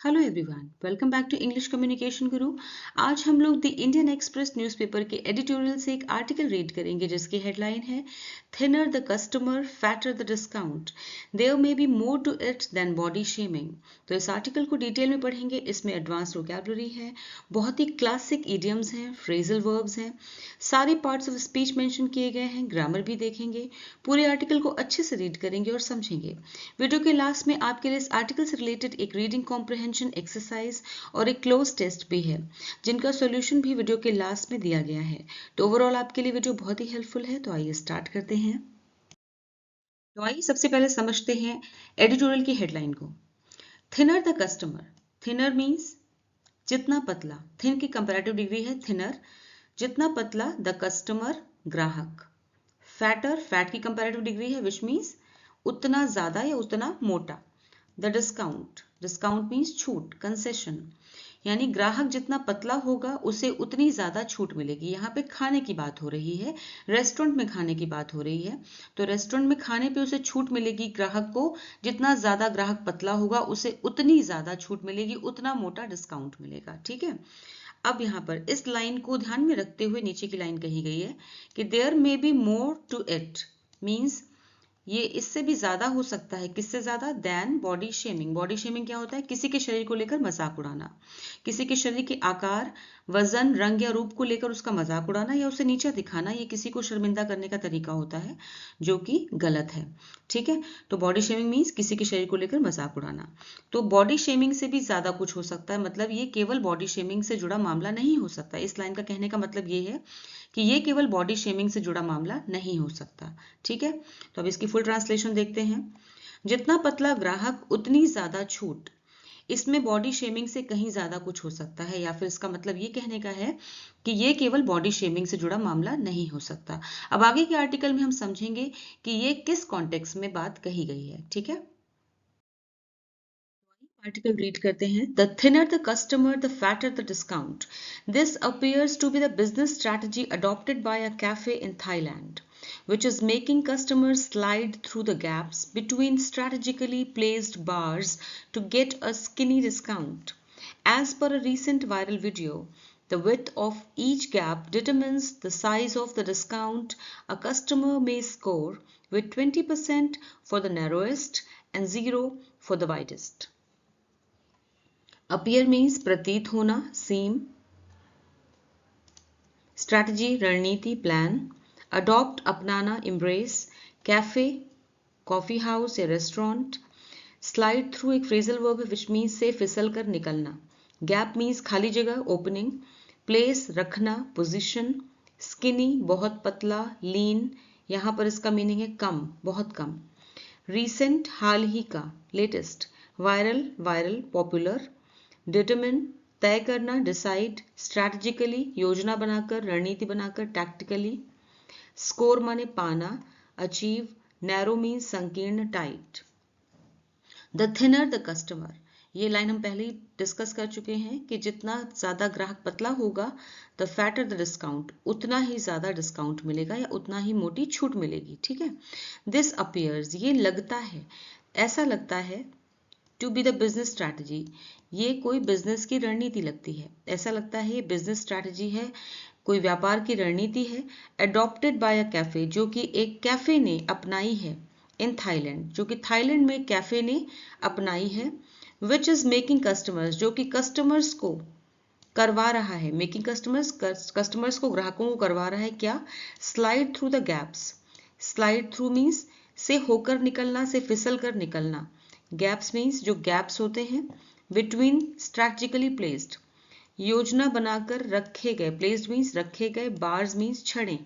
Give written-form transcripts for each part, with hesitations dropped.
Hello everyone, welcome back to English communication guru. आज हम लोग द इंडियन एक्सप्रेस न्यूज़पेपर के एडिटोरियल से एक आर्टिकल रीड करेंगे जिसकी हेडलाइन है thinner the customer fatter the discount, there may be more to it than body shaming. तो इस आर्टिकल को डिटेल में पढ़ेंगे। इसमें एडवांस वोकैबुलरी है, बहुत ही क्लासिक इडियम्स हैं, फ्रेजल वर्ब्स हैं, सारे पार्ट्स ऑफ स्पीच मेंशन किए गए हैं, ग्रामर भी देखेंगे। पूरे आर्टिकल को अच्छे से रीड करेंगे और समझेंगे। वीडियो के लास्ट में आपके लिए इस आर्टिकल से रिलेटेड एक रीडिंग कॉम्प्रिहेंशन एक्सरसाइज और एक क्लोज टेस्ट भी है, जिनका सॉल्यूशन भी वीडियो के लास्ट में दिया गया है। तो ओवरऑल आपके लिए वीडियो बहुत ही हेल्पफुल है। तो आइए स्टार्ट करते हैं। तो आइए सबसे पहले समझते हैं एडिटोरियल की हेडलाइन को। Thinner the customer. Thinner means जितना पतला। थिन की कंपैरेटिव डिग्री है थिनर, जितना पतला। द कस्टमर ग्राहक। फैटर, फैट की कंपैरेटिव डिग्री है विच मींस उतना ज्यादा या उतना मोटा। द डिस्काउंट, डिस्काउंट मीन्स छूट, कंसेशन, यानी ग्राहक जितना पतला होगा उसे उतनी ज्यादा छूट मिलेगी। यहाँ पे खाने की बात हो रही है, रेस्टोरेंट में खाने की बात हो रही है। तो रेस्टोरेंट में खाने पे उसे छूट मिलेगी ग्राहक को। जितना ज्यादा ग्राहक पतला होगा उसे उतनी ज्यादा छूट मिलेगी, उतना मोटा डिस्काउंट मिलेगा। ठीक है। अब यहाँ पर इस लाइन को ध्यान में रखते हुए नीचे की लाइन कही गई है कि there may be more to it, means ये इससे भी ज्यादा हो सकता है। किससे ज्यादा? Than body shaming. Body shaming क्या होता है? किसी के शरीर को लेकर मजाक उड़ाना, किसी के शरीर के आकार, वजन, रंग या रूप को लेकर उसका मजाक उड़ाना या उसे नीचा दिखाना, ये किसी को शर्मिंदा करने का तरीका होता है, जो कि गलत है। ठीक है। तो बॉडी शेमिंग मीन्स किसी के शरीर को लेकर मजाक उड़ाना। तो बॉडी शेमिंग से भी ज्यादा कुछ हो सकता है, मतलब ये केवल बॉडी शेमिंग से जुड़ा मामला नहीं हो सकता। इस लाइन का कहने का मतलब ये है कि ये केवल बॉडी शेमिंग से जुड़ा मामला नहीं हो सकता। ठीक है। तो अब इसकी फुल ट्रांसलेशन देखते हैं। जितना पतला ग्राहक उतनी ज्यादा छूट। इसमें बॉडी शेमिंग से कहीं ज्यादा कुछ हो सकता है, या फिर इसका मतलब ये कहने का है कि ये केवल बॉडी शेमिंग से जुड़ा मामला नहीं हो सकता। अब आगे के आर्टिकल में हम समझेंगे कि ये किस कॉन्टेक्स्ट में बात कही गई है। ठीक है। आर्टिकल रीड करते हैं। The thinner the customer the fatter the discount, this appears to be the business strategy adopted by a cafe in Thailand, which is making customers slide through the gaps between strategically placed bars to get a skinny discount. As per a recent viral video, the width of each gap determines the size of the discount a customer may score, with 20% for the narrowest and 0 for the widest. Appear means प्रतीत होना, सीम, strategy रणनीति, plan, adopt अपनाना, embrace, cafe coffee house या restaurant, slide through एक phrasal verb है which means से फिसल कर निकलना, गैप मीन्स खाली जगह, ओपनिंग, प्लेस रखना, पोजीशन, स्किनी बहुत पतला, लीन, यहाँ पर इसका मीनिंग है कम, बहुत कम, रीसेंट हाल ही का, latest, viral viral, popular, determine तय करना, डिसाइड, स्ट्रैटेजिकली योजना बनाकर, रणनीति बनाकर, टैक्टिकली, स्कोर माने पाना, अचीव, नैरो मीन संकीर्ण, tight. The thinner the customer, ये लाइन हम पहले ही डिस्कस कर चुके हैं कि जितना ज्यादा ग्राहक पतला होगा, द फैटर द डिस्काउंट, उतना ही ज्यादा डिस्काउंट मिलेगा या उतना ही मोटी छूट मिलेगी। ठीक है। दिस अपीयर्स, ये लगता है, ऐसा लगता है, to be the business strategy, ये कोई बिजनेस की रणनीति लगती है, ऐसा लगता है ये बिजनेस स्ट्रैटेजी है, कोई व्यापार की रणनीति है। अडॉप्टेड बाय अ कैफे, जो कि एक कैफे ने अपनाई है, इन थाईलैंड, जो कि थाईलैंड में कैफे ने अपनाई है, विच इज मेकिंग कस्टमर्स, जो कि कस्टमर्स को करवा रहा है, मेकिंग कस्टमर्स, कस्टमर्स को, ग्राहकों को करवा रहा है क्या? Slide through the gaps. Slide through means से होकर निकलना, से फिसल कर निकलना, गैप्स मीन्स जो गैप्स होते हैं, बिटवीन स्ट्रैटेजिकली प्लेस्ड, योजना बनाकर रखे गए, प्लेस्ड मीन्स रखे गए, बार्स मीन्स छड़ें,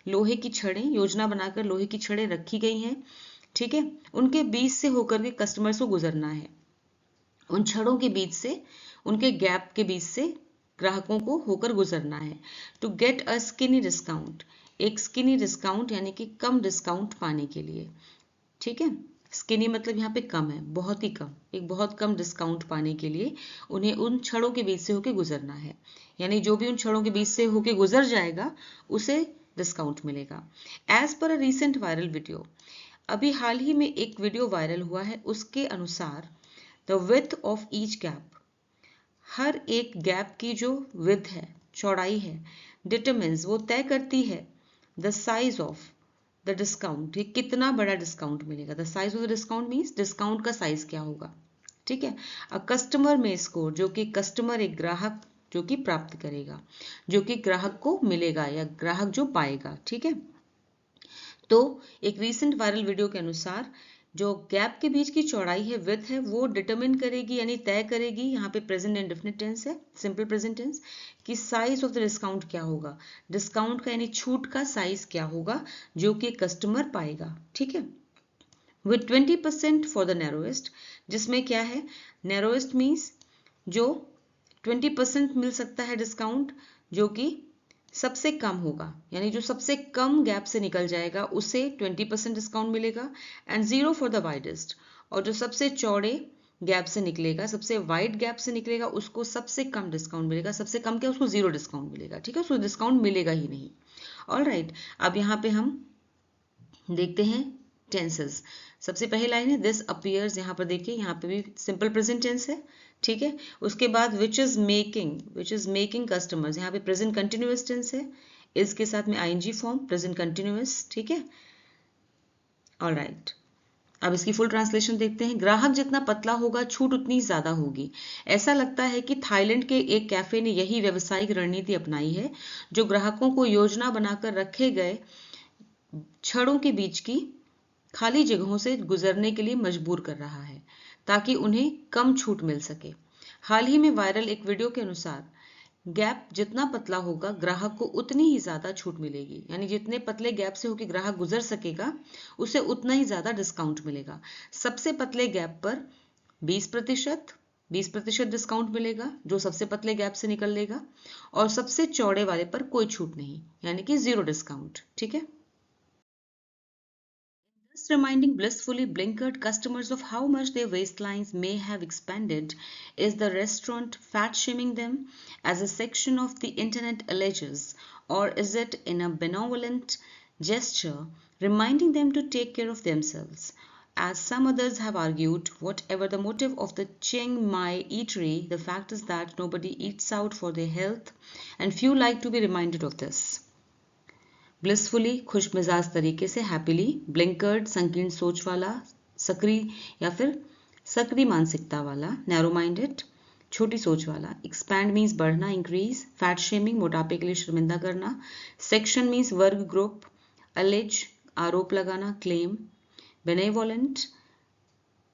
लोहे की छड़ें, योजना बनाकर लोहे की छड़ें रखी गई हैं। ठीक है। उनके बीच से होकर के कस्टमर्स को गुजरना है, उन छड़ों के बीच से, उनके गैप के बीच से ग्राहकों को होकर गुजरना है। To get a skinny discount, एक स्किनी डिस्काउंट यानी कि कम डिस्काउंट पाने के लिए। ठीक है। स्किनी मतलब यहाँ पे कम है, बहुत ही कम, एक बहुत कम डिस्काउंट पाने के लिए उन्हें उन छड़ों के बीच से होके गुजरना है, यानी जो भी उन छड़ों के बीच से होके गुजर जाएगा उसे डिस्काउंट मिलेगा। As per a recent viral video, अभी हाल ही में एक वीडियो वायरल हुआ है, उसके अनुसार the width of each gap, हर एक गैप की जो विड्थ है, चौड़ाई है, डिटरमिन्स, वो तय करती है the size of the discount, ये कितना बड़ा डिस्काउंट मिलेगा। The size of the discount means discount का साइज क्या होगा, ठीक है। अ कस्टमर में स्कोर, जो कि कस्टमर एक ग्राहक जो कि प्राप्त करेगा, जो कि ग्राहक को मिलेगा या ग्राहक जो पाएगा, ठीक है। तो एक रीसेंट वायरल वीडियो के अनुसार जो गैप के बीच की चौड़ाई है, विड्थ है, वो डिटरमिन करेगी यानी तय करेगी, यहाँ पे प्रेजेंट इंडेफिनिट टेंस है, सिंपल प्रेजेंट टेंस, कि साइज ऑफ द डिस्काउंट क्या होगा, डिस्काउंट का यानी छूट का साइज क्या होगा जो कि कस्टमर पाएगा, ठीक है। विद 20% फॉर द नैरोएस्ट, जिसमें क्या है, नैरोएस्ट मीन्स जो 20% मिल सकता है डिस्काउंट, जो कि सबसे कम होगा, यानी जो सबसे कम गैप से निकल जाएगा उसे 20% डिस्काउंट मिलेगा, एंड 0 फॉर द वाइडेस्ट, और जो सबसे चौड़े गैप से निकलेगा, सबसे वाइड गैप से निकलेगा, उसको सबसे कम डिस्काउंट मिलेगा। सबसे कम क्या, उसको 0 डिस्काउंट मिलेगा, ठीक है, उसको डिस्काउंट मिलेगा ही नहीं। ऑलराइट, अब यहाँ पे हम देखते हैं टेंसेस। सबसे पहली लाइन है दिस अपीयर्स, यहाँ पर देखिए, यहाँ पे भी सिंपल प्रेजेंट टेंस है, ठीक है। उसके बाद विच इज मेकिंग कस्टमर्स, यहाँ पे प्रेजेंट कंटिन्यूअस टेंस है, इसके साथ में आईएनजी फॉर्म, प्रेजेंट कंटिन्यूअस, ठीक है। ऑलराइट, अब इसकी फुल ट्रांसलेशन देखते हैं। ग्राहक जितना पतला होगा, छूट उतनी ज्यादा होगी। ऐसा लगता है कि थाईलैंड के एक कैफे ने यही व्यावसायिक रणनीति अपनाई है, जो ग्राहकों को योजना बनाकर रखे गए छड़ों के बीच की खाली जगहों से गुजरने के लिए मजबूर कर रहा है, ताकि उन्हें कम छूट मिल सके। हाल ही में वायरल एक वीडियो के अनुसार गैप जितना पतला होगा, ग्राहक को उतनी ही ज्यादा छूट मिलेगी, यानी जितने पतले गैप से होकर ग्राहक गुजर सकेगा, उसे उतना ही ज्यादा डिस्काउंट मिलेगा। सबसे पतले गैप पर 20% डिस्काउंट मिलेगा, जो सबसे पतले गैप से निकल लेगा, और सबसे चौड़े वाले पर कोई छूट नहीं, यानी कि 0 डिस्काउंट, ठीक है। Thus reminding blissfully blinkered customers of how much their waistlines may have expanded, is the restaurant fat-shaming them, as a section of the internet alleges, or is it in a benevolent gesture reminding them to take care of themselves? As some others have argued, whatever the motive of the Chiang Mai eatery, the fact is that nobody eats out for their health, and few like to be reminded of this. Blissfully, खुश मिजाज तरीके से, happily, ब्लिंकर्ड, संकीर्ण सोच वाला, सक्रिय या फिर सक्रिय मानसिकता वाला, नैरो माइंडेड, छोटी सोच वाला, एक्सपैंड मीन्स बढ़ना, इंक्रीज, फैट शेमिंग, मोटापे के लिए शर्मिंदा करना, सेक्शन मीन्स वर्ग, ग्रुप, अलेज, आरोप लगाना, क्लेम, बेनेवोलेंट,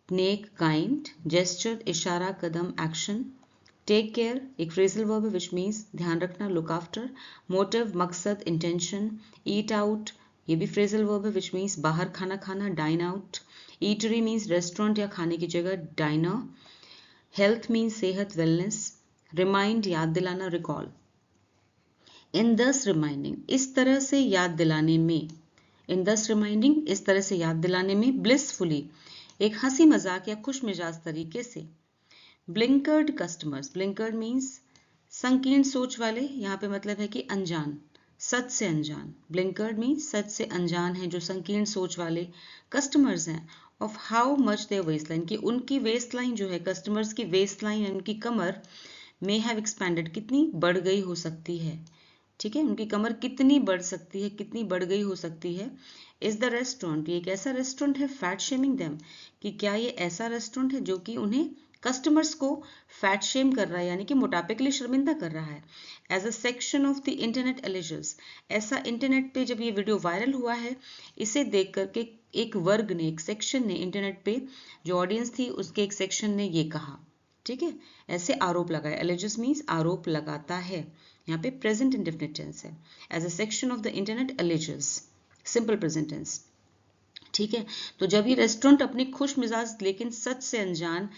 नेक, काइंड, जेस्चर, इशारा, कदम, एक्शन, टेक केयर एक फ्रेजल वर्ब है विच मीन्स ध्यान रखना, लुक आफ्टर, मोटिव मकसद, इंटेंशन, ईट आउट ये भी फ्रेजल वर्ब है विच मीन्स बाहर खाना खाना, dine out, eatery means restaurant या खाने की जगह, डाइनर, हेल्थ मीन्स सेहत, वेलनेस, रिमाइंड याद दिलाना, रिकॉल। इन दस रिमाइंडिंग इस तरह से याद दिलाने में, इन दस रिमाइंडिंग इस तरह से याद दिलाने में, ब्लिसफुली एक हंसी मजाक या खुश मिजाज तरीके से, ब्लिंकर्ड कस्टमर्स, ब्लिंकर्ड मीन्स संकीर्ण सोच वाले, यहाँ पे मतलब है कि अनजान, सच से अनजान, ब्लिंकर्ड मीन्स सच से अनजान है जो संकीर्ण सोच वाले कस्टमर्स हैं, ऑफ हाउ मच देयर वेस्टलाइन की उनकी वेस्टलाइन जो है, कस्टमर्स की वेस्टलाइन यानी उनकी कमर, मे हैव एक्सपैंडेड कितनी बढ़ गई हो सकती है, ठीक है, उनकी कमर कितनी बढ़ सकती है, कितनी बढ़ गई हो सकती है। इज द रेस्टोरेंट ये एक ऐसा रेस्टोरेंट है, फैट शेमिंग देम कि क्या ये ऐसा रेस्टोरेंट है जो कि उन्हें कस्टमर्स को फैट शेम कर रहा है, यानी कि मोटापे के लिए शर्मिंदा कर रहा है। As a section of the internet alleges, ऐसा इंटरनेट पे जब ये वीडियो वायरल हुआ है, इसे देख करके एक वर्ग ने, एक सेक्शन ने, इंटरनेट पे जो ऑडियंस थी उसके एक सेक्शन ने ये कहा, ठीक है, ऐसे आरोप लगाया, एलिजर्स मीन्स आरोप लगाता है, यहाँ पे प्रेजेंट इंडेफिनिट टेंस है, as a section of the internet alleges, simple present tense, ठीक है। तो जब ये रेस्टोरेंट अपनी खुश मिजाज लेकिन सच से अनजान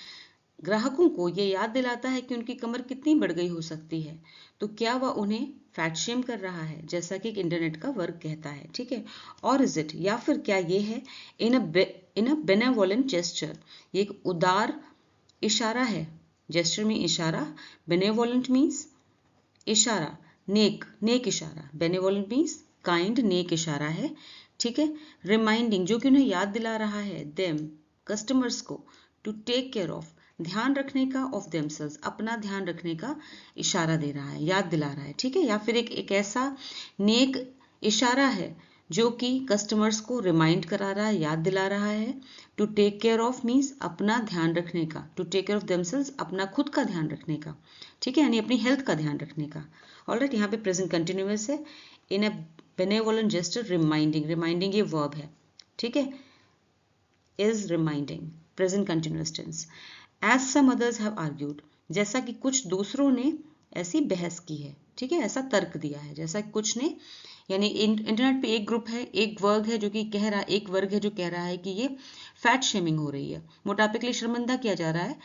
ग्राहकों को ये याद दिलाता है कि उनकी कमर कितनी बढ़ गई हो सकती है, तो क्या वह उन्हें फैट शेम कर रहा है, जैसा कि इंटरनेट का वर्ग कहता है, ठीक है। और इज इट या फिर क्या ये है, इन अ बेनेवोलेंट जेस्चर ये एक उदार इशारा है, जेस्चर में इशारा, बेनेवोलेंट मीन्स इशारा, नेक इशारा, बेनेवोलेंट मीन्स काइंड, नेक इशारा है, ठीक है। रिमाइंडिंग जो कि उन्हें याद दिला रहा है, देम कस्टमर्स को, टू टेक केयर ऑफ ध्यान रखने का, ऑफ देमसेल्व्स अपना ध्यान रखने का इशारा दे रहा है, याद दिला रहा है, ठीक है, या फिर एक ऐसा नेक इशारा है जो कि कस्टमर्स को रिमाइंड करा रहा है, याद दिला रहा है। To take care of means अपना ध्यान रखने का, to take care of themselves अपना खुद का ध्यान रखने का, ठीक है, यानी अपनी हेल्थ का ध्यान रखने का। ऑलराइट, यहाँ पे प्रेजेंट कंटिन्यूअस है। In a benevolent gesture, reminding, reminding ये वर्ब है, ठीक है, is reminding, present continuous tense. As some others have argued, जैसा कि कुछ दूसरों ने ऐसी बहस की है, ठीक है, ऐसा तर्क दिया है, जैसा कि कुछ ने, यानी इंटरनेट पे एक ग्रुप है, एक वर्ग है जो कि कह रहा, एक वर्ग है जो कह रहा है कि ये फैट शेमिंग हो रही है, मोटापे के लिए शर्मिंदा किया जा रहा है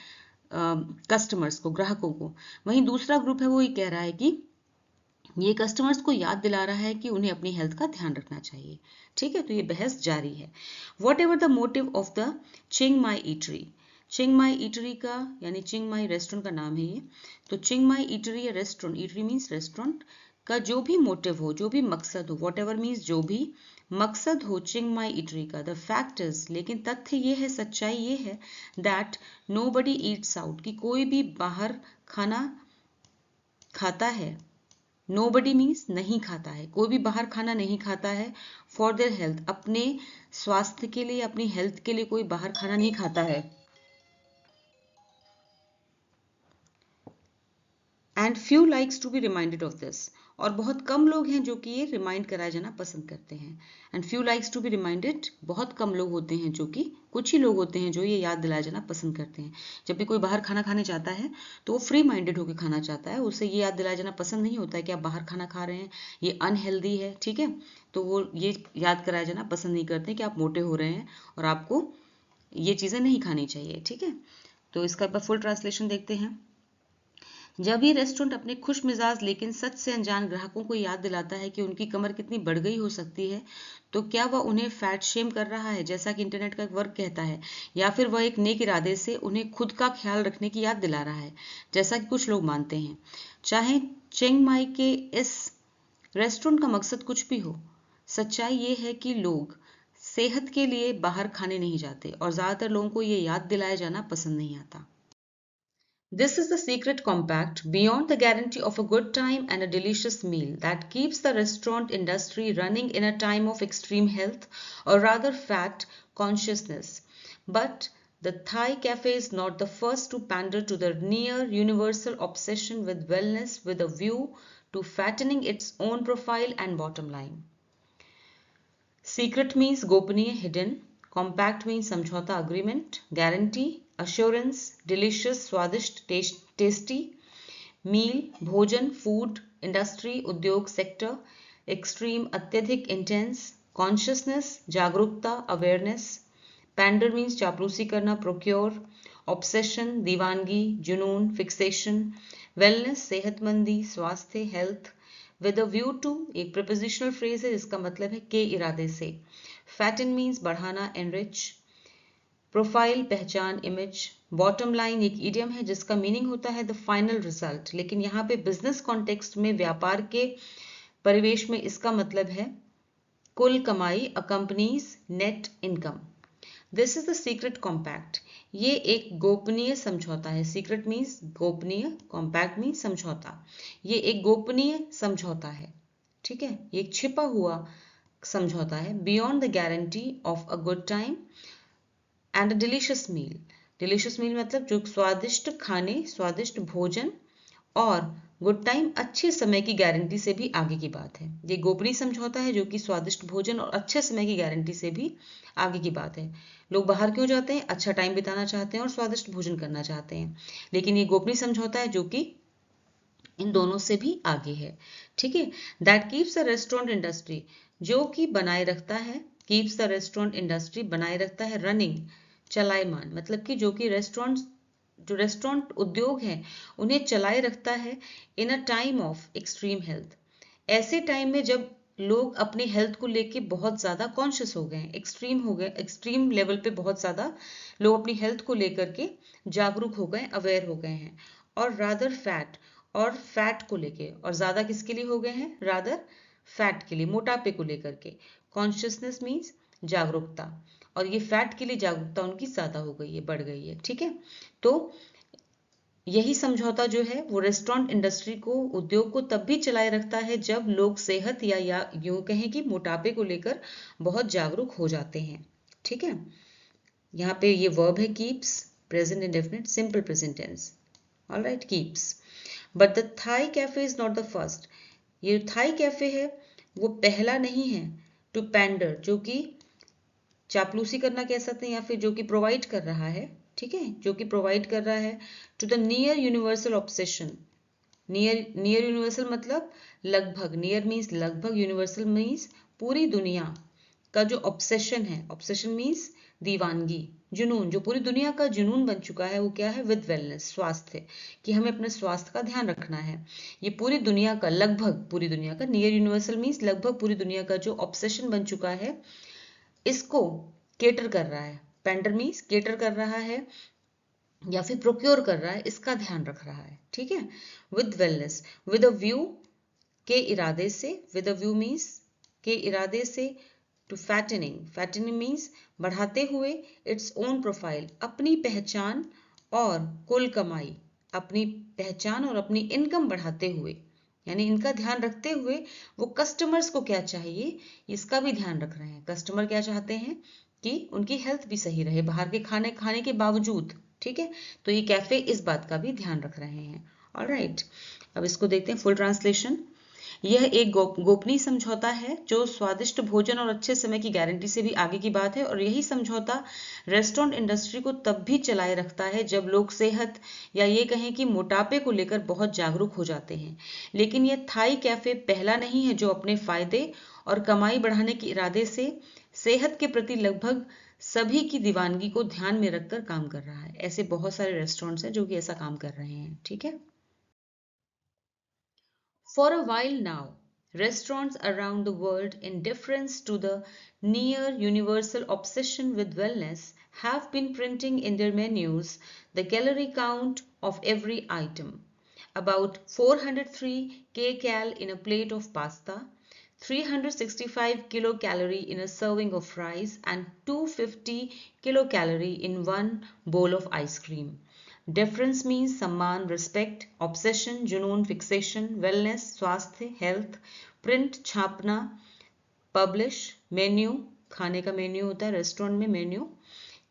कस्टमर्स को, ग्राहकों को। वहीं दूसरा ग्रुप है वो ये कह रहा है कि ये कस्टमर्स को याद दिला रहा है कि उन्हें अपनी हेल्थ का ध्यान रखना चाहिए, ठीक है। तो ये बहस जारी है। Whatever the motive of the Chiang Mai eatery, Chiang Mai eatery का यानी चिंग माई रेस्टोरेंट का नाम है ये। तो चिंग माई ईटरी या रेस्टोरेंट, ईटरी मीन्स रेस्टोरेंट का जो भी मोटिव हो, जो भी मकसद हो, वॉट एवर मीन्स जो भी मकसद हो चिंग माई ईटरी का, द फैक्ट इज, लेकिन तथ्य ये है, सच्चाई ये है, that nobody eats out, कि कोई भी बाहर खाना खाता है। नोबडी मीन्स नहीं खाता है, कोई भी बाहर खाना नहीं खाता है, फॉर देयर हेल्थ, अपने स्वास्थ्य के लिए, अपनी हेल्थ के लिए कोई बाहर खाना नहीं खाता है। And few likes to be reminded of this, और बहुत कम लोग हैं जो कि ये रिमाइंड कराया जाना पसंद करते हैं। And few likes to be reminded, बहुत कम लोग होते हैं जो कि, कुछ ही लोग होते हैं जो ये याद दिलाया जाना पसंद करते हैं। जब भी कोई बाहर खाना खाने जाता है तो वो फ्री माइंडेड होकर खाना चाहता है, उसे ये याद दिलाया जाना पसंद नहीं होता है कि आप बाहर खाना खा रहे हैं, ये अनहेल्दी है, ठीक है। तो वो ये याद कराया जाना पसंद नहीं करते कि आप मोटे हो रहे हैं और आपको ये चीज़ें नहीं खानी चाहिए, ठीक है। तो इसका फुल ट्रांसलेशन देखते हैं। जब ये रेस्टोरेंट अपने खुश मिजाज लेकिन सच से अनजान ग्राहकों को याद दिलाता है कि उनकी कमर कितनी बढ़ गई हो सकती है, तो क्या वह उन्हें फैट शेम कर रहा है, जैसा कि इंटरनेट का एक वर्ग कहता है, या फिर वह एक नेक इरादे से उन्हें खुद का ख्याल रखने की याद दिला रहा है, जैसा कि कुछ लोग मानते हैं। चाहे चिंग माई के इस रेस्टोरेंट का मकसद कुछ भी हो, सच्चाई ये है कि लोग सेहत के लिए बाहर खाने नहीं जाते और ज्यादातर लोगों को ये याद दिलाया जाना पसंद नहीं आता। This is the secret compact beyond the guarantee of a good time and a delicious meal that keeps the restaurant industry running in a time of extreme health, or rather fat consciousness. But the Thai cafe is not the first to pander to the near universal obsession with wellness with a view to fattening its own profile and bottom line. Secret means गोपनीय, hidden. Compact means समझौता, agreement. Guarantee, assurance. Delicious, स्वादिष्ट, tasty. Meal, भोजन, food. Industry, उद्योग, sector. Extreme, अत्यधिक, intense. Consciousness, जागरूकता, awareness. Pander means चापलूसी करना, procure. Obsession, दीवानगी, जुनून, fixation. Wellness, सेहतमंदी, स्वास्थ्य, health. With a view to एक प्रीपोजिशनल फ्रेज है जिसका मतलब है के इरादे से। फैटन मीन्स बढ़ाना, एनरिच। प्रोफाइल, पहचान, इमेज। बॉटम लाइन एक इडियम है जिसका मीनिंग होता है द फाइनल रिजल्ट, लेकिन यहाँ पे बिजनेस कॉन्टेक्स्ट में, व्यापार के परिवेश में इसका मतलब है कुल कमाई, अ company's net income. This is the secret compact, ये एक गोपनीय समझौता है। सीक्रेट मीन्स गोपनीय, कॉम्पैक्ट मीन्स समझौता। ये एक गोपनीय समझौता है, ठीक है, ये एक छिपा हुआ समझौता है। Beyond the guarantee of a good time and a delicious meal. Delicious meal मतलब जो स्वादिष्ट खाने, स्वादिष्ट भोजन, और गुड टाइम अच्छे समय की गारंटी से भी आगे की बात है। ये गोपनीय समझौता है जो कि स्वादिष्ट भोजन और अच्छे समय की गारंटी से भी आगे की बात है। लोग बाहर क्यों जाते हैं? अच्छा टाइम बिताना चाहते हैं और स्वादिष्ट भोजन करना चाहते हैं, लेकिन ये गोपनीय समझौता है जो कि इन दोनों से भी आगे है, ठीक है। That keeps the restaurant industry, जो कि बनाए रखता है, कीप्स द रेस्टोरेंट इंडस्ट्री बनाए रखता है, रनिंग चलायमान, मतलब कि जो कि जो रेस्टोरेंट उद्योग है उन्हें चलाए रखता है in a time of extreme health, ऐसे टाइम में जब लोग अपनी हेल्थ को लेके बहुत ज्यादा कॉन्शियस हो गए हैं, एक्सट्रीम हो गए, एक्सट्रीम लेवल पे बहुत ज्यादा लोग अपनी हेल्थ को लेकर के जागरूक हो गए, अवेयर हो गए हैं। और रादर फैट, और फैट को लेके, और ज्यादा किसके लिए हो गए हैं? रादर फैट के लिए, मोटापे को लेकर के। कॉन्शियसनेस मीन्स जागरूकता, और ये फैट के लिए जागरूकता उनकी ज्यादा हो गई है, बढ़ गई है। ठीक है, तो यही समझौता जो है वो रेस्टोरेंट इंडस्ट्री को, उद्योग को तब भी चलाए रखता है जब लोग सेहत या यूं कहें कि मोटापे को लेकर बहुत जागरूक हो जाते हैं। ठीक है, यहाँ पे ये वर्ब है keeps, present indefinite, simple present tense. Alright, keeps. But the Thai cafe is not the first. ये थाई कैफे है वो पहला नहीं है टू पैंडर, जो कि चापलूसी करना कह सकते हैं, या फिर जो कि प्रोवाइड कर रहा है। ठीक है, जो कि प्रोवाइड कर रहा है to the near universal obsession. Near universal मतलब लगभग, नियर मीन्स लगभग, यूनिवर्सल मीन्स पूरी दुनिया का जो ऑब्सेशन है, ऑब्सेशन मीन्स दीवानगी, जुनून, जो पूरी दुनिया का जुनून बन चुका है, वो क्या है? विद वेलनेस, स्वास्थ्य, कि हमें अपने स्वास्थ्य का ध्यान रखना है। ये पूरी दुनिया का, लगभग पूरी दुनिया का, नियर यूनिवर्सल मीन्स लगभग पूरी दुनिया का जो ऑब्सेशन बन चुका है, इसको केटर कर रहा है। पेंडर मीन्स केटर कर रहा है या फिर प्रोक्योर कर रहा है, इसका ध्यान रख रहा है। ठीक है, with wellness, with a view, के इरादे से, विद अ व्यू मीन्स के इरादे से, टू फैटनिंग, फैटनिंग मीन्स बढ़ाते हुए, इट्स ओन प्रोफाइल, अपनी पहचान और कुल कमाई, अपनी पहचान और अपनी इनकम बढ़ाते हुए, यानी इनका ध्यान रखते हुए वो कस्टमर्स को क्या चाहिए इसका भी ध्यान रख रहे हैं। कस्टमर क्या चाहते हैं कि उनकी हेल्थ भी सही रहे बाहर के खाने खाने के बावजूद। ठीक है, तो ये कैफे इस बात का भी ध्यान रख रहे हैं। ऑलराइट, अब इसको देखते हैं फुल ट्रांसलेशन। यह एक गोपनीय समझौता है जो स्वादिष्ट भोजन और अच्छे समय की गारंटी से भी आगे की बात है, और यही समझौता रेस्टोरेंट इंडस्ट्री को तब भी चलाए रखता है जब लोग सेहत या ये कहें कि मोटापे को लेकर बहुत जागरूक हो जाते हैं। लेकिन यह थाई कैफे पहला नहीं है जो अपने फायदे और कमाई बढ़ाने के इरादे से सेहत के प्रति लगभग सभी की दीवानगी को ध्यान में रखकर काम कर रहा है। ऐसे बहुत सारे रेस्टोरेंट्स हैं जो कि ऐसा काम कर रहे हैं। ठीक है, For a while now, restaurants around the world, in deference to the near universal obsession with wellness, have been printing in their menus the calorie count of every item. About 403 kcal in a plate of pasta, 365 kilocalorie in a serving of rice, and 250 kilocalorie in one bowl of ice cream. Deference means सम्मान, respect, obsession, जुनून, fixation, wellness, स्वास्थ्य, health, print, छापना, publish, menu, खाने का menu होता है restaurant में, menu,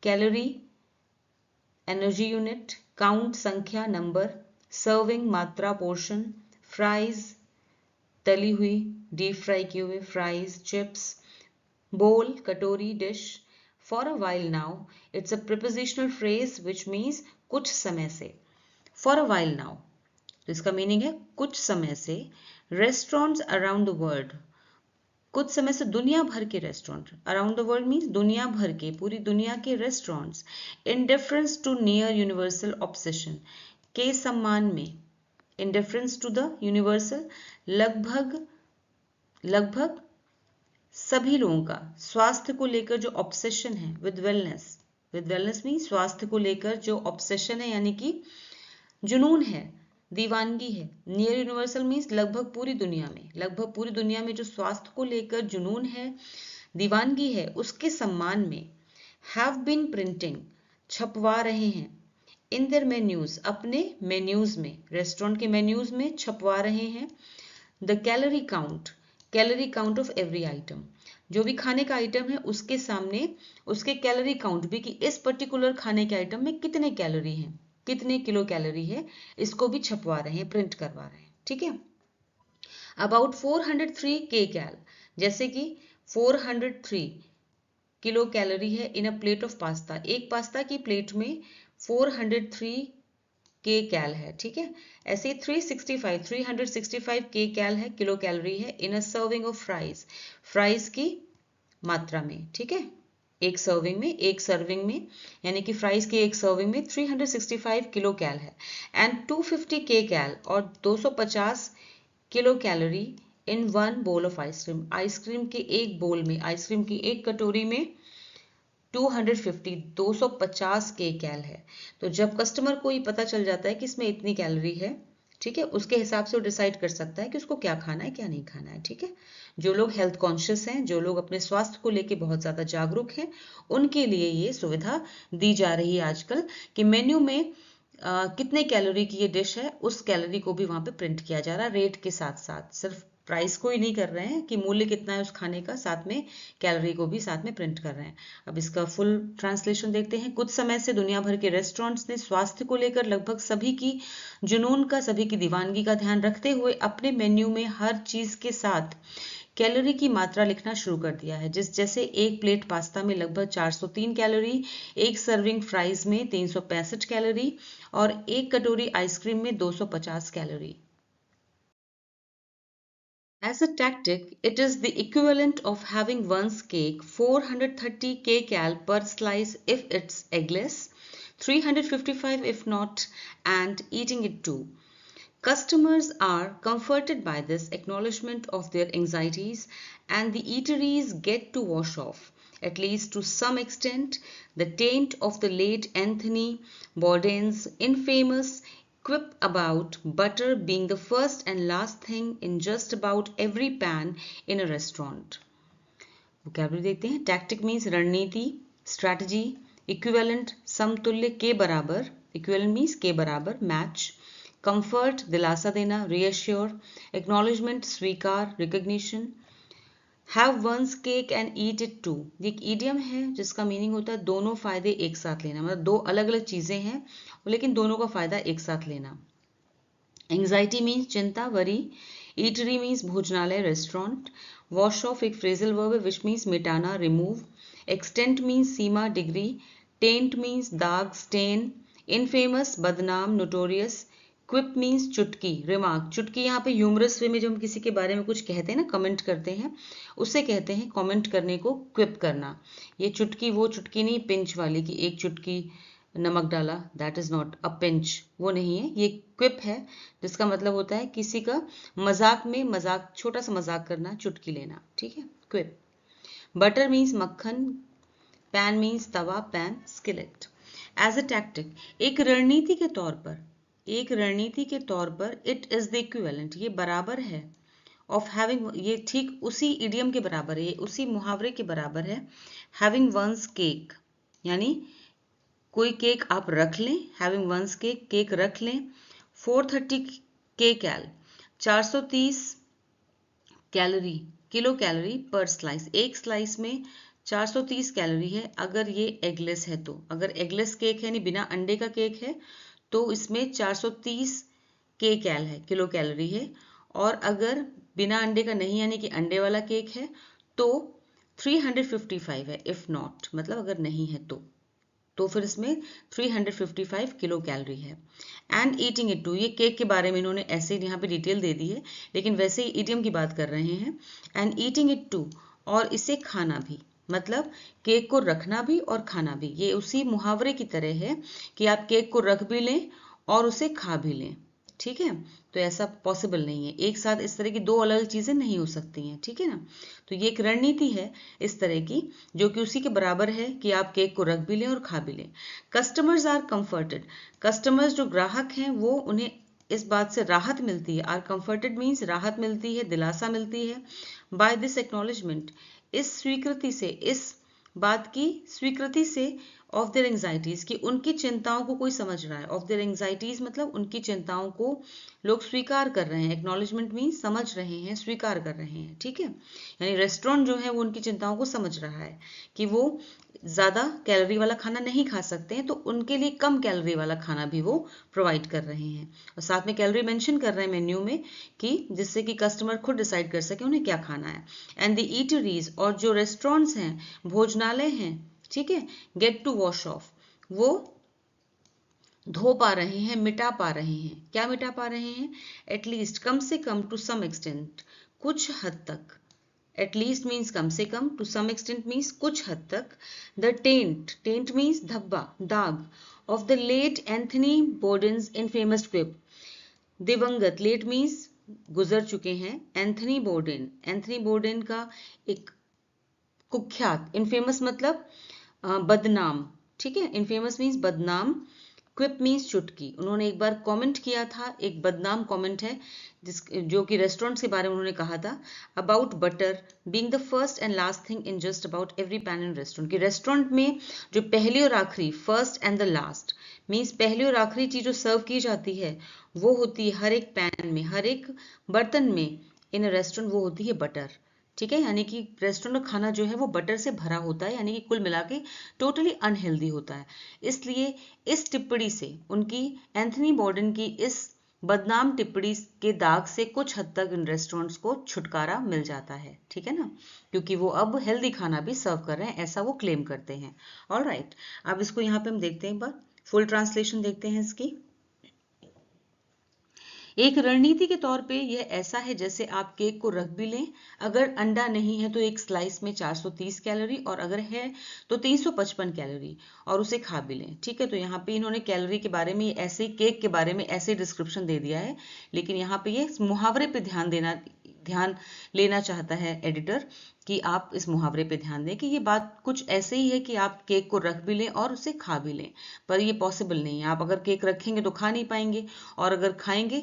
calorie, energy unit, count, संख्या, number, serving, मात्रा, पोर्शन, फ्राइज, तली हुई, डीप फ्राई किए हुए फ्राइज, चिप्स, bowl, कटोरी, dish. For a while now, it's a prepositional phrase which means कुछ समय से। For a while now, तो इसका मीनिंग है कुछ समय से। Restaurants around the world, कुछ समय से दुनिया भर के restaurant, around the world means दुनिया भर के, पूरी दुनिया के restaurants, in deference to near universal obsession, के सम्मान में, in deference to the universal, लगभग लगभग सभी लोगों का स्वास्थ्य को लेकर जो ऑब्सेशन है, विद वेलनेस मीन स्वास्थ्य को लेकर जो ऑब्सेशन है, यानी कि जुनून है, दीवानगी है। नियर यूनिवर्सल मीन्स लगभग पूरी दुनिया में, लगभग पूरी दुनिया में जो स्वास्थ्य को लेकर जुनून है, दीवानगी है, उसके सम्मान में हैव बीन प्रिंटिंग, छपवा रहे हैं, इन देयर मेन्यूज, अपने मेन्यूज में, रेस्टोरेंट के मेन्यूज में छपवा रहे हैं, the calorie count of every item, जो भी खाने का आइटम है उसके सामने उसके कैलोरी काउंट भी, कि इस पर्टिकुलर खाने के आइटम में कितने कैलोरी हैं, कितने किलो कैलोरी है, इसको भी छपवा रहे हैं, प्रिंट करवा रहे हैं। ठीक है, अबाउट 403 के कैल, जैसे कि 403 किलो कैलोरी है in a plate of pasta, एक पास्ता की प्लेट में 403 के कैल है। ठीक है, ऐसे ही 365 के कैल है, किलो कैलोरी है, in a serving of fries की मात्रा में। ठीक है, एक सर्विंग में यानी कि फ्राइज की एक सर्विंग में 365 किलो कैल है, एंड 250 के कैल और 250 kilo calorie in one bowl of ice cream, ice cream के एक बोल में, आइसक्रीम की एक कटोरी में 250 के कैल है। तो जब कस्टमर को ये पता चल जाता है कि इसमें इतनी कैलोरी है, ठीक है, उसके हिसाब से वो डिसाइड कर सकता है कि उसको क्या खाना है क्या नहीं खाना है। ठीक है, जो लोग हेल्थ कॉन्शियस हैं, जो लोग अपने स्वास्थ्य को लेके बहुत ज़्यादा जागरूक हैं, उनके लिए ये सुविधा दी जा रही है आजकल कि मेन्यू में कितने कैलोरी की ये डिश है, उस कैलोरी को भी वहाँ पे प्रिंट किया जा रहा है रेट के साथ साथ। सिर्फ प्राइस को ही नहीं कर रहे हैं कि मूल्य कितना है उस खाने का, साथ में कैलोरी को भी साथ में प्रिंट कर रहे हैं। अब इसका फुल ट्रांसलेशन देखते हैं। कुछ समय से दुनिया भर के रेस्टोरेंट्स ने स्वास्थ्य को लेकर लगभग सभी की जुनून का, सभी की दीवानगी का ध्यान रखते हुए अपने मेन्यू में हर चीज के साथ कैलोरी की मात्रा लिखना शुरू कर दिया है। जैसे एक प्लेट पास्ता में लगभग 403 कैलोरी, एक सर्विंग फ्राइज में 365 कैलोरी और एक कटोरी आइसक्रीम में 250 calorie. As a tactic, it is the equivalent of having one's cake 430 kcal per slice if it's eggless, 355 if not, and eating it too. Customers are comforted by this acknowledgement of their anxieties, and the eateries get to wash off, at least to some extent, the taint of the late Anthony Bourdain's infamous quip about butter being the first and last thing in just about every pan in a restaurant. Vocabulary देखते हैं। Tactic means रणनीति, strategy, equivalent समतुल्य के बराबर, equivalent means के बराबर, match, comfort दिलासा देना, रीअश्योर, एक्नॉलेजमेंट स्वीकार, recognition, have one's cake and eat it too. ये एक ईडियम है जिसका मीनिंग होता है दोनों फायदे एक साथ लेना, मतलब दो अलग अलग चीजें हैं लेकिन दोनों का फायदा एक साथ लेना। एंग्जाइटी मीन्स चिंता, वरी, ईटरी मीन्स भोजनालय, रेस्टोरेंट, वॉश ऑफ एक फ्रेजल वर्ब है विच मीन्स मिटाना, रिमूव, एक्सटेंट मीन्स सीमा, डिग्री, टेंट मीन्स दाग, स्टेन, इनफेमस बदनाम, नोटोरियस, क्विप मीन्स चुटकी, रिमार्क। चुटकी यहाँ पे ह्यूमरस वे में जब हम किसी के बारे में कुछ कहते हैं ना, कमेंट करते हैं, उससे कहते हैं कमेंट करने को क्विप करना। ये चुटकी वो चुटकी नहीं पिंच वाली कि एक चुटकी नमक डाला, that is not a pinch, वो नहीं है। ये क्विप है जिसका मतलब होता है किसी का मजाक में मजाक, छोटा सा मजाक करना, चुटकी लेना। ठीक है, क्विप। बटर मीन्स मक्खन, पैन मीन्स तवा, pan, skillet. As a tactic, एक रणनीति के तौर पर, एक रणनीति के तौर पर, इट इज द इक्विवेलेंट, ये बराबर है, ऑफ हैविंग, ये ठीक उसी इडियम के बराबर है, ये उसी मुहावरे के बराबर है, हैविंग वंस केक, यानी कोई केक आप रख लें, हैविंग वंस केक, केक रख लें, 430 kcal 430 कैलोरी, किलो कैलोरी पर स्लाइस, एक स्लाइस में 430 कैलोरी है अगर ये एगलेस है तो। अगर एगलेस केक है यानी बिना अंडे का केक है तो इसमें 430 kcal है, किलो कैलोरी है। और अगर बिना अंडे का नहीं यानी कि अंडे वाला केक है तो 355 है, इफ नॉट मतलब अगर नहीं है तो फिर इसमें 355 किलो कैलोरी है। एंड ईटिंग इट टू, ये केक के बारे में इन्होंने ऐसे यहाँ पे डिटेल दे दी है लेकिन वैसे ही इडियम की बात कर रहे हैं। एंड ईटिंग इट टू, और इसे खाना भी, मतलब केक को रखना भी और खाना भी, ये उसी मुहावरे की तरह है कि आप केक को रख भी लें और उसे खा भी लें। ठीक है, तो ऐसा पॉसिबल नहीं है, एक साथ इस तरह की दो अलग अलग चीजें नहीं हो सकती हैं। ठीक है ना, तो ये एक रणनीति है इस तरह की जो कि उसी के बराबर है कि आप केक को रख भी लें और खा भी लें। कस्टमर्स आर कंफर्टेड, कस्टमर्स जो ग्राहक हैं वो, उन्हें इस बात से राहत मिलती है, आर कंफर्टेड मीन्स राहत मिलती है, दिलासा मिलती है, बाय दिस एक्नॉलेजमेंट, इस स्वीकृति से, इस बात की स्वीकृति से, ऑफ देयर एंग्जाइटीज, कि उनकी चिंताओं को कोई समझ रहा है। ऑफ देयर एंग्जाइटीज मतलब उनकी चिंताओं को लोग स्वीकार कर रहे हैं, एक्नॉलेजमेंट मीन समझ रहे हैं, स्वीकार कर रहे हैं। ठीक है, यानी रेस्टोरेंट जो है वो उनकी चिंताओं को समझ रहा है कि वो ज्यादा कैलोरी वाला खाना नहीं खा सकते हैं, तो उनके लिए कम कैलोरी वाला खाना भी वो प्रोवाइड कर रहे हैं और साथ में कैलोरी मेंशन कर रहे हैं मेन्यू में, कि जिससे कि कस्टमर खुद डिसाइड कर सके उन्हें क्या खाना है। एंड द ईटरीज, और जो रेस्टोरेंट्स हैं, भोजनालय हैं, ठीक है, गेट टू वॉश ऑफ, वो धो पा रहे हैं, मिटा पा रहे हैं। क्या मिटा पा रहे हैं? एटलीस्ट, कम से कम, टू सम एक्सटेंट, कुछ हद तक। एटलीस्ट मीन्स कम से कम, टू सम एक्सटेंट मीन्स कुछ हद तक। द टेंट, टेंट मीन्स धब्बा, दाग, of the late Anthony Bourdain's infamous quip, दिवंगत, लेट मीन्स गुजर चुके हैं, एंथनी बोर्डेन, एंथनी बोर्डेन का एक कुख्यात, इनफेमस मतलब बदनाम, ठीक है, इनफेमस मीन्स बदनाम, क्विप मीन्स चुटकी। उन्होंने एक बार कमेंट किया था, एक बदनाम कमेंट है जो कि रेस्टोरेंट्स के बारे में उन्होंने कहा था, about butter being the first and last thing in just about every pan in restaurant, कि रेस्टोरेंट में जो पहली और आखिरी, first and the last means पहली और आखिरी चीज जो सर्व की जाती है वो होती है हर एक पैन में, हर एक बर्तन में इन रेस्टोरेंट, वो होती है बटर। ठीक है, यानी कि रेस्टोरेंट का खाना जो है वो बटर से भरा होता है, यानी कि कुल मिला के टोटली अनहेल्दी होता है। इसलिए इस टिप्पणी से, उनकी एंथनी बोर्डन की इस बदनाम टिप्पणी के दाग से कुछ हद तक इन रेस्टोरेंट्स को छुटकारा मिल जाता है। ठीक है ना, क्योंकि वो अब हेल्दी खाना भी सर्व कर रहे हैं, ऐसा वो क्लेम करते हैं। ऑलराइट, अब इसको यहाँ पे हम देखते हैं, एक बार फुल ट्रांसलेशन देखते हैं इसकी। एक रणनीति के तौर पे यह ऐसा है जैसे आप केक को रख भी लें, अगर अंडा नहीं है तो एक स्लाइस में 430 कैलोरी, और अगर है तो 355 कैलोरी, और उसे खा भी लें। ठीक है, तो यहाँ पे इन्होंने कैलोरी के बारे में ऐसे, केक के बारे में ऐसे डिस्क्रिप्शन दे दिया है, लेकिन यहाँ पे ये मुहावरे पे ध्यान लेना चाहता है एडिटर, कि आप इस मुहावरे पे ध्यान दें कि ये बात कुछ ऐसे ही है कि आप केक को रख भी लें और उसे खा भी लें, पर ये पॉसिबल नहीं है। आप अगर केक रखेंगे तो खा नहीं पाएंगे, और अगर खाएंगे,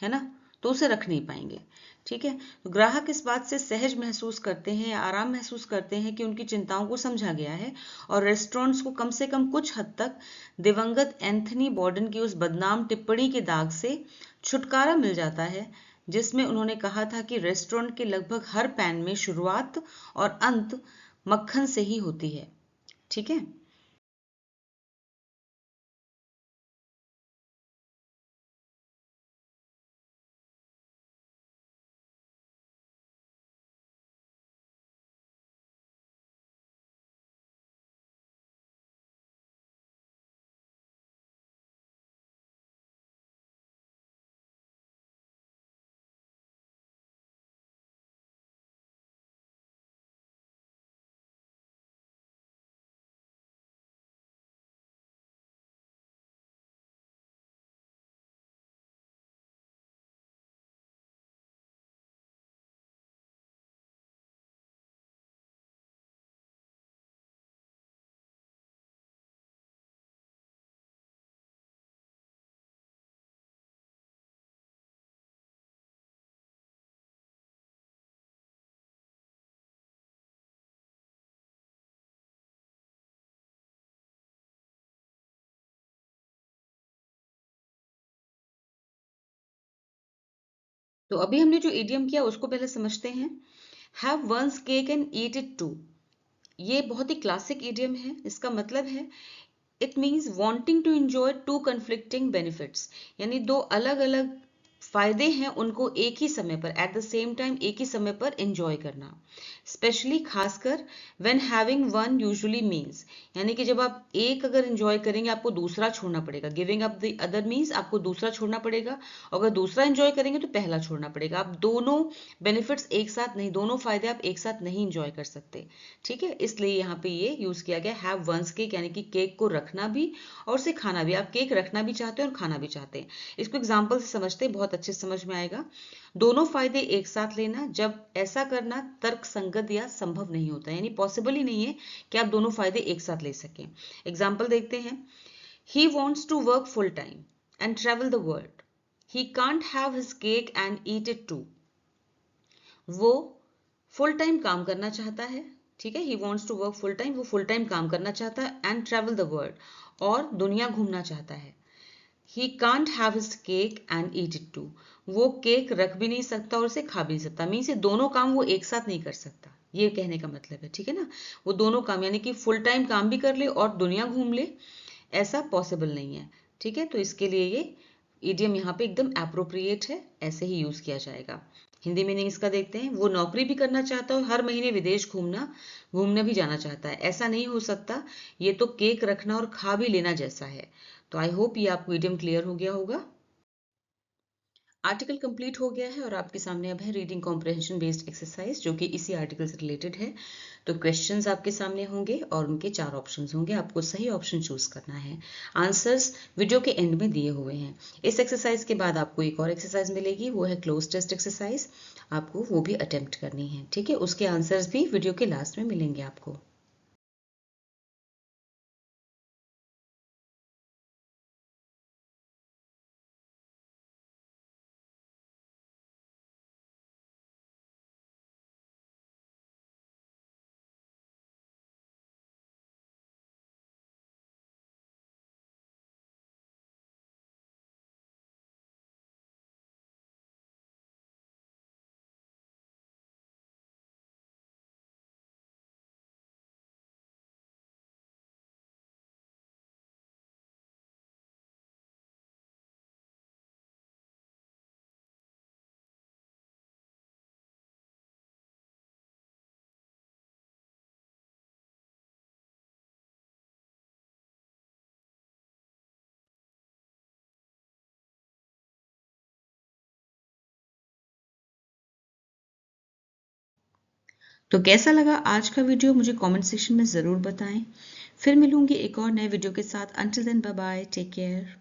है ना, तो उसे रख नहीं पाएंगे। ठीक है, तो ग्राहक इस बात से सहज महसूस करते हैं या आराम महसूस करते हैं कि उनकी चिंताओं को समझा गया है, और रेस्टोरेंट्स को कम से कम कुछ हद तक दिवंगत एंथनी बॉर्डन की उस बदनाम टिप्पणी के दाग से छुटकारा मिल जाता है, जिसमें उन्होंने कहा था कि रेस्टोरेंट के लगभग हर पैन में शुरुआत और अंत मक्खन से ही होती है। ठीक है, तो अभी हमने जो इडियम किया उसको पहले समझते हैं। Have one's cake and eat it too, ये बहुत ही क्लासिक इडियम है। इसका मतलब है, it means wanting to enjoy two conflicting benefits, यानी दो अलग अलग फायदे हैं, उनको एक ही समय पर, एट द सेम टाइम एक ही समय पर एंजॉय करना। स्पेशली खासकर when having one usually means, यानी कि जब आप एक अगर एंजॉय करेंगे आपको दूसरा छोड़ना पड़ेगा। Giving up the other means आपको दूसरा छोड़ना पड़ेगा, और अगर दूसरा एंजॉय करेंगे तो पहला छोड़ना पड़ेगा। आप दोनों बेनिफिट्स एक साथ नहीं, दोनों फायदे आप एक साथ नहीं एंजॉय कर सकते। ठीक है, इसलिए यहाँ पे ये यूज किया गया हैव वंस केक, यानी कि केक को रखना भी और उसे खाना भी। आप केक रखना भी चाहते हैं और खाना भी चाहते हैं। इसको एग्जाम्पल से समझते हैं, बहुत अच्छे से समझ में आएगा। दोनों फायदे एक साथ लेना, जब ऐसा करना तर्क संगत या संभव नहीं होता, यानी पॉसिबल ही नहीं है कि आप दोनों फायदे एक साथ ले सकें। एग्जाम्पल देखते हैं। He wants to work full time and travel the world, he can't have his cake and eat it too. वो फुल टाइम काम करना चाहता है, ठीक है, he wants to work full time, वो फुल टाइम काम करना चाहता है, एंड ट्रेवल द वर्ल्ड, और दुनिया घूमना चाहता है। He can't have his cake and eat it too, वो केक रख भी नहीं सकता और उसे खा भी नहीं सकता। मीन्स ये दोनों काम वो एक साथ नहीं कर सकता, ये कहने का मतलब है। ठीक है ना, वो दोनों काम, यानी कि फुल टाइम काम भी कर ले और दुनिया घूम ले, ऐसा पॉसिबल नहीं है। ठीक है, तो इसके लिए ये इडियम यहाँ पे एकदम एप्रोप्रिएट है, ऐसे ही यूज किया जाएगा। हिंदी मीनिंग इसका देखते हैं। वो नौकरी भी करना चाहता है और हर महीने विदेश घूमने भी जाना चाहता है, ऐसा नहीं हो सकता। ये तो केक रखना और खा भी लेना जैसा है। तो आई होप ये आपको इडियम क्लियर हो गया होगा। आर्टिकल कंप्लीट हो गया है और आपके सामने अब है रीडिंग कॉम्प्रहेंशन बेस्ड एक्सरसाइज, जो कि इसी आर्टिकल से रिलेटेड है। तो क्वेश्चंस आपके सामने होंगे और उनके 4 ऑप्शंस होंगे, आपको सही ऑप्शन चूज करना है। आंसर्स वीडियो के एंड में दिए हुए हैं। इस एक्सरसाइज के बाद आपको एक और एक्सरसाइज मिलेगी, वो है क्लोज टेस्ट एक्सरसाइज, आपको वो भी अटेम्प्ट करनी है। ठीक है, उसके आंसर्स भी वीडियो के लास्ट में मिलेंगे आपको। तो कैसा लगा आज का वीडियो मुझे कमेंट सेक्शन में ज़रूर बताएं। फिर मिलूंगी एक और नए वीडियो के साथ। Until then bye bye, take care.